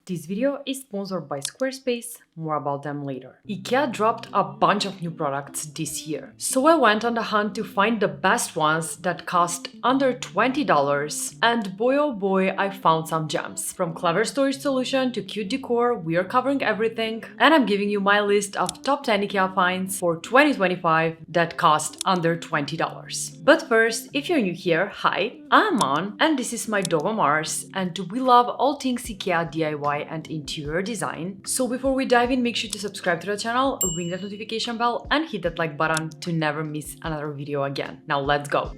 This video is sponsored by Squarespace, more about them later. IKEA dropped a bunch of new products this year, so I went on the hunt to find the best ones that cost under $20, and boy oh boy, I found some gems. From clever storage solution to cute decor, we are covering everything, and I'm giving you my list of top 10 IKEA finds for 2025 that cost under $20. But first, if you're new here, hi, I'm An, and this is my dog Mars, and we love all things IKEA DIY and interior design. So before we dive in, make sure to subscribe to the channel, ring that notification bell, and hit that like button to never miss another video again. Now let's go!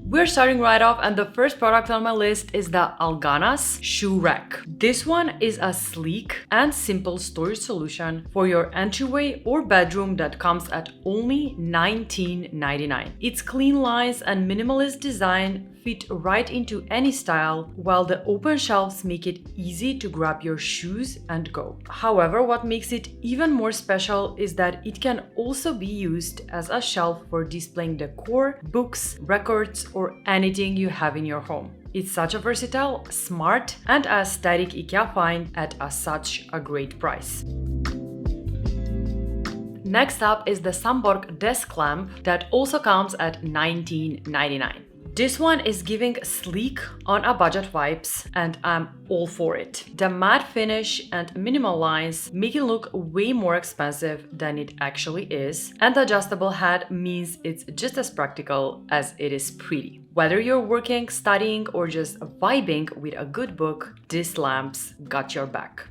We're starting right off, and the first product on my list is the ÄLGANÄS Shoe Rack. This one is a sleek and simple storage solution for your entryway or bedroom that comes at only $19.99. Its clean lines and minimalist design fit right into any style, while the open shelves make it easy to grab your shoes and go. However, what makes it even more special is that it can also be used as a shelf for displaying decor, books, records, or anything you have in your home. It's such a versatile, smart, and aesthetic IKEA find at such a great price. Next up is the SAMBORD Desk lamp that also comes at $19.99. This one is giving sleek on a budget vibes, and I'm all for it. The matte finish and minimal lines make it look way more expensive than it actually is, and the adjustable head means it's just as practical as it is pretty. Whether you're working, studying, or just vibing with a good book, these lamps got your back.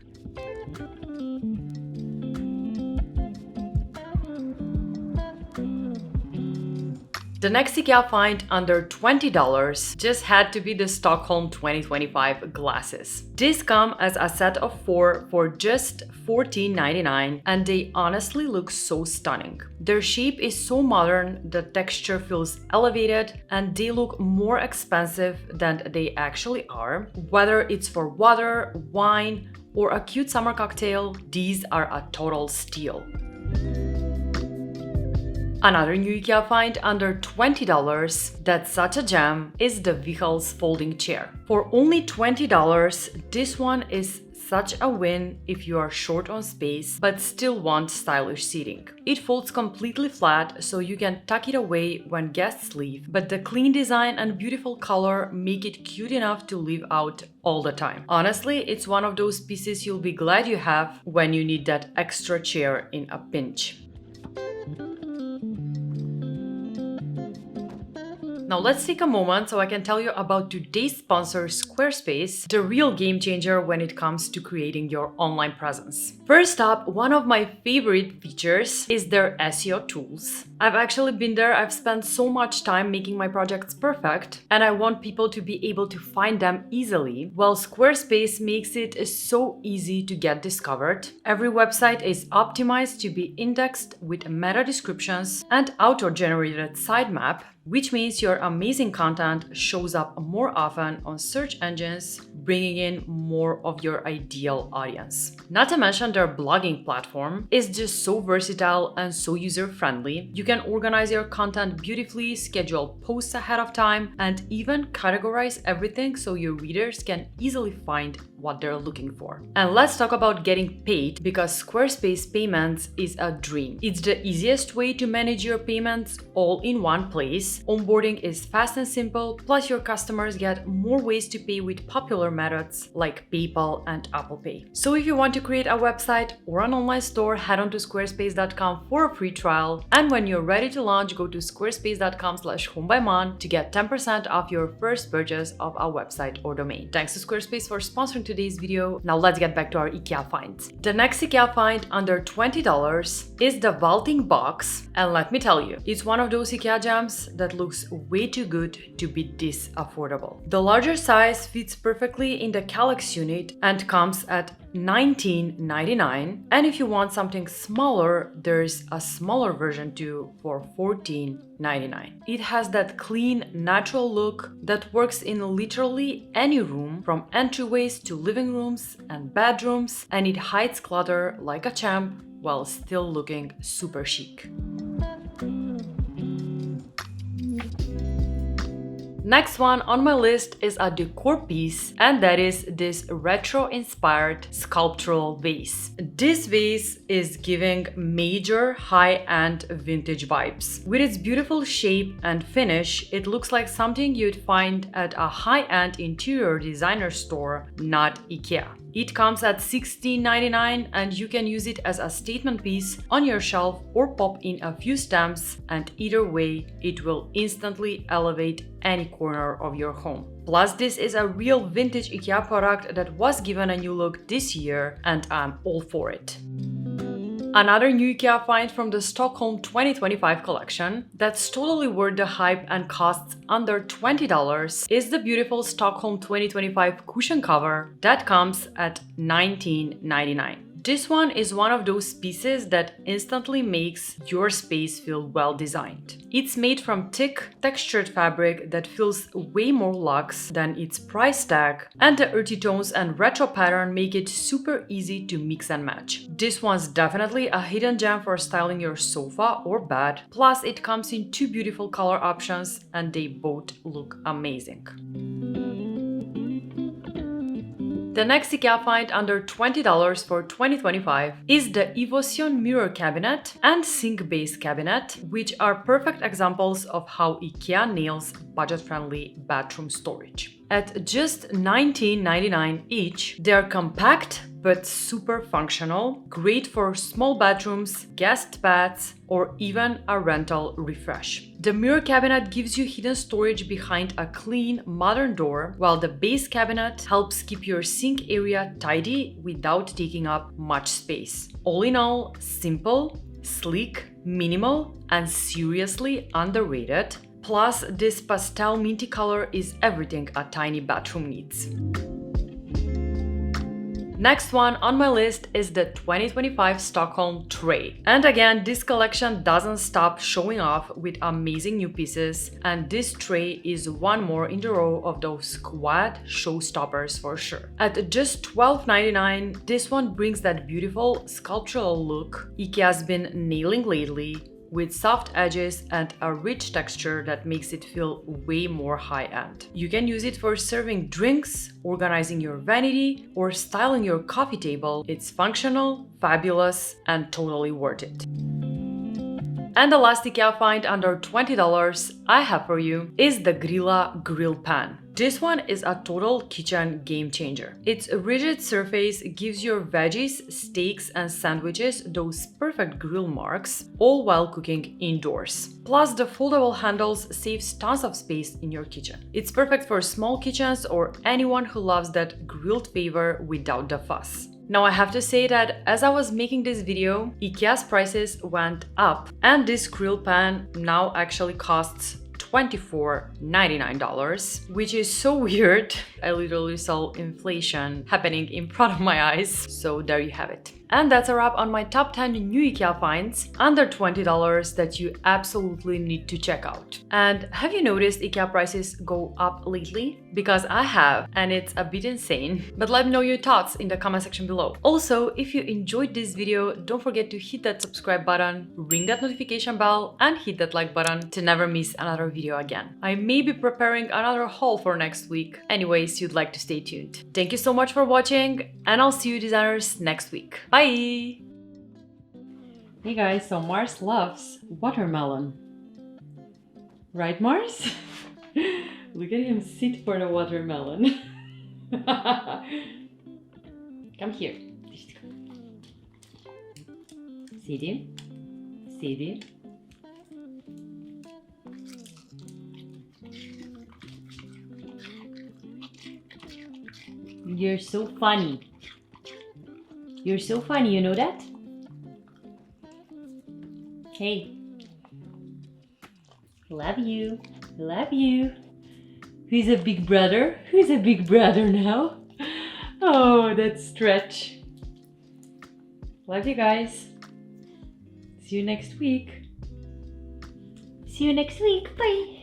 The next IKEA find under $20 just had to be the Stockholm 2025 glasses. These come as a set of 4 for just $14.99, and they honestly look so stunning. Their shape is so modern, the texture feels elevated, and they look more expensive than they actually are. Whether it's for water, wine, or a cute summer cocktail, these are a total steal. Another new IKEA find under $20 that's such a gem is the VIHALS Folding chair. For only $20, this one is such a win if you are short on space but still want stylish seating. It folds completely flat so you can tuck it away when guests leave, but the clean design and beautiful color make it cute enough to leave out all the time. Honestly, it's one of those pieces you'll be glad you have when you need that extra chair in a pinch. Now let's take a moment so I can tell you about today's sponsor, Squarespace, the real game changer when it comes to creating your online presence. First up, one of my favorite features is their SEO tools. I've actually been there, I've spent so much time making my projects perfect, and I want people to be able to find them easily. Well, Squarespace makes it so easy to get discovered. Every website is optimized to be indexed with meta descriptions and auto-generated sitemap, which means your amazing content shows up more often on search engines, bringing in more of your ideal audience. Not to mention their blogging platform is just so versatile and so user-friendly. You can organize your content beautifully, schedule posts ahead of time, and even categorize everything so your readers can easily find what they're looking for. And let's talk about getting paid, because Squarespace payments is a dream. It's the easiest way to manage your payments all in one place. Onboarding is fast and simple, plus your customers get more ways to pay with popular methods like PayPal and Apple Pay. So if you want to create a website or an online store, head on to squarespace.com for a free trial. And when you're ready to launch, go to squarespace.com/homebyman to get 10% off your first purchase of a website or domain. Thanks to Squarespace for sponsoring today's video. Now let's get back to our IKEA finds. The next IKEA find under $20 is the VÄLTNING Box, and let me tell you, it's one of those IKEA gems that looks way too good to be this affordable. The larger size fits perfectly in the Kallax unit and comes at $19.99, and if you want something smaller, there's a smaller version too for $14.99. It has that clean, natural look that works in literally any room, from entryways to living rooms and bedrooms, and it hides clutter like a champ while still looking super chic. Next one on my list is a decor piece, and that is this retro-inspired sculptural vase. This vase is giving major high-end vintage vibes. With its beautiful shape and finish, it looks like something you'd find at a high-end interior designer store, not IKEA. It comes at $16.99 and you can use it as a statement piece on your shelf or pop in a few stamps, and either way, it will instantly elevate any corner of your home. Plus, this is a real vintage IKEA product that was given a new look this year, and I'm all for it. Another new IKEA find from the Stockholm 2025 collection that's totally worth the hype and costs under $20 is the beautiful Stockholm 2025 cushion cover that comes at $19.99. This one is one of those pieces that instantly makes your space feel well designed. It's made from thick, textured fabric that feels way more luxe than its price tag, and the earthy tones and retro pattern make it super easy to mix and match. This one's definitely a hidden gem for styling your sofa or bed, plus it comes in two beautiful color options and they both look amazing. The next IKEA find under $20 for 2025 is the IVÖSJÖN Mirror cabinet and sink base cabinet, which are perfect examples of how IKEA nails budget-friendly bathroom storage. At just $19.99 each, they are compact but super functional, great for small bedrooms, guest baths, or even a rental refresh. The mirror cabinet gives you hidden storage behind a clean, modern door, while the base cabinet helps keep your sink area tidy without taking up much space. All in all, simple, sleek, minimal, and seriously underrated. Plus, this pastel minty color is everything a tiny bathroom needs. Next one on my list is the 2025 Stockholm tray. And again, this collection doesn't stop showing off with amazing new pieces, and this tray is one more in the row of those quad showstoppers for sure. At just $12.99, this one brings that beautiful sculptural look IKEA's been nailing lately, with soft edges and a rich texture that makes it feel way more high-end. You can use it for serving drinks, organizing your vanity, or styling your coffee table. It's functional, fabulous, and totally worth it. And the last IKEA find under $20 I have for you is the GRILLA Grill pan. This one is a total kitchen game changer. Its rigid surface gives your veggies, steaks, and sandwiches those perfect grill marks, all while cooking indoors. Plus, the foldable handles saves tons of space in your kitchen. It's perfect for small kitchens or anyone who loves that grilled flavor without the fuss. Now I have to say that as I was making this video, IKEA's prices went up, and this grill pan now actually costs $24.99, which is so weird. I literally saw inflation happening in front of my eyes, so there you have it. And that's a wrap on my top 10 new IKEA finds under $20 that you absolutely need to check out. And have you noticed IKEA prices go up lately? Because I have, and it's a bit insane. But let me know your thoughts in the comment section below. Also, if you enjoyed this video, don't forget to hit that subscribe button, ring that notification bell, and hit that like button to never miss another video again. I may be preparing another haul for next week. Anyways, you'd like to stay tuned. Thank you so much for watching, and I'll see you designers next week. Bye! Hey guys, so Mars loves watermelon. Right, Mars? Look at him sit for the watermelon. Come here. Сиди. Сиди. You're so funny. You're so funny, you know that? Hey. Love you. Love you. Who's a big brother? Who's a big brother now? Oh, that stretch. Love you guys. See you next week. See you next week. Bye.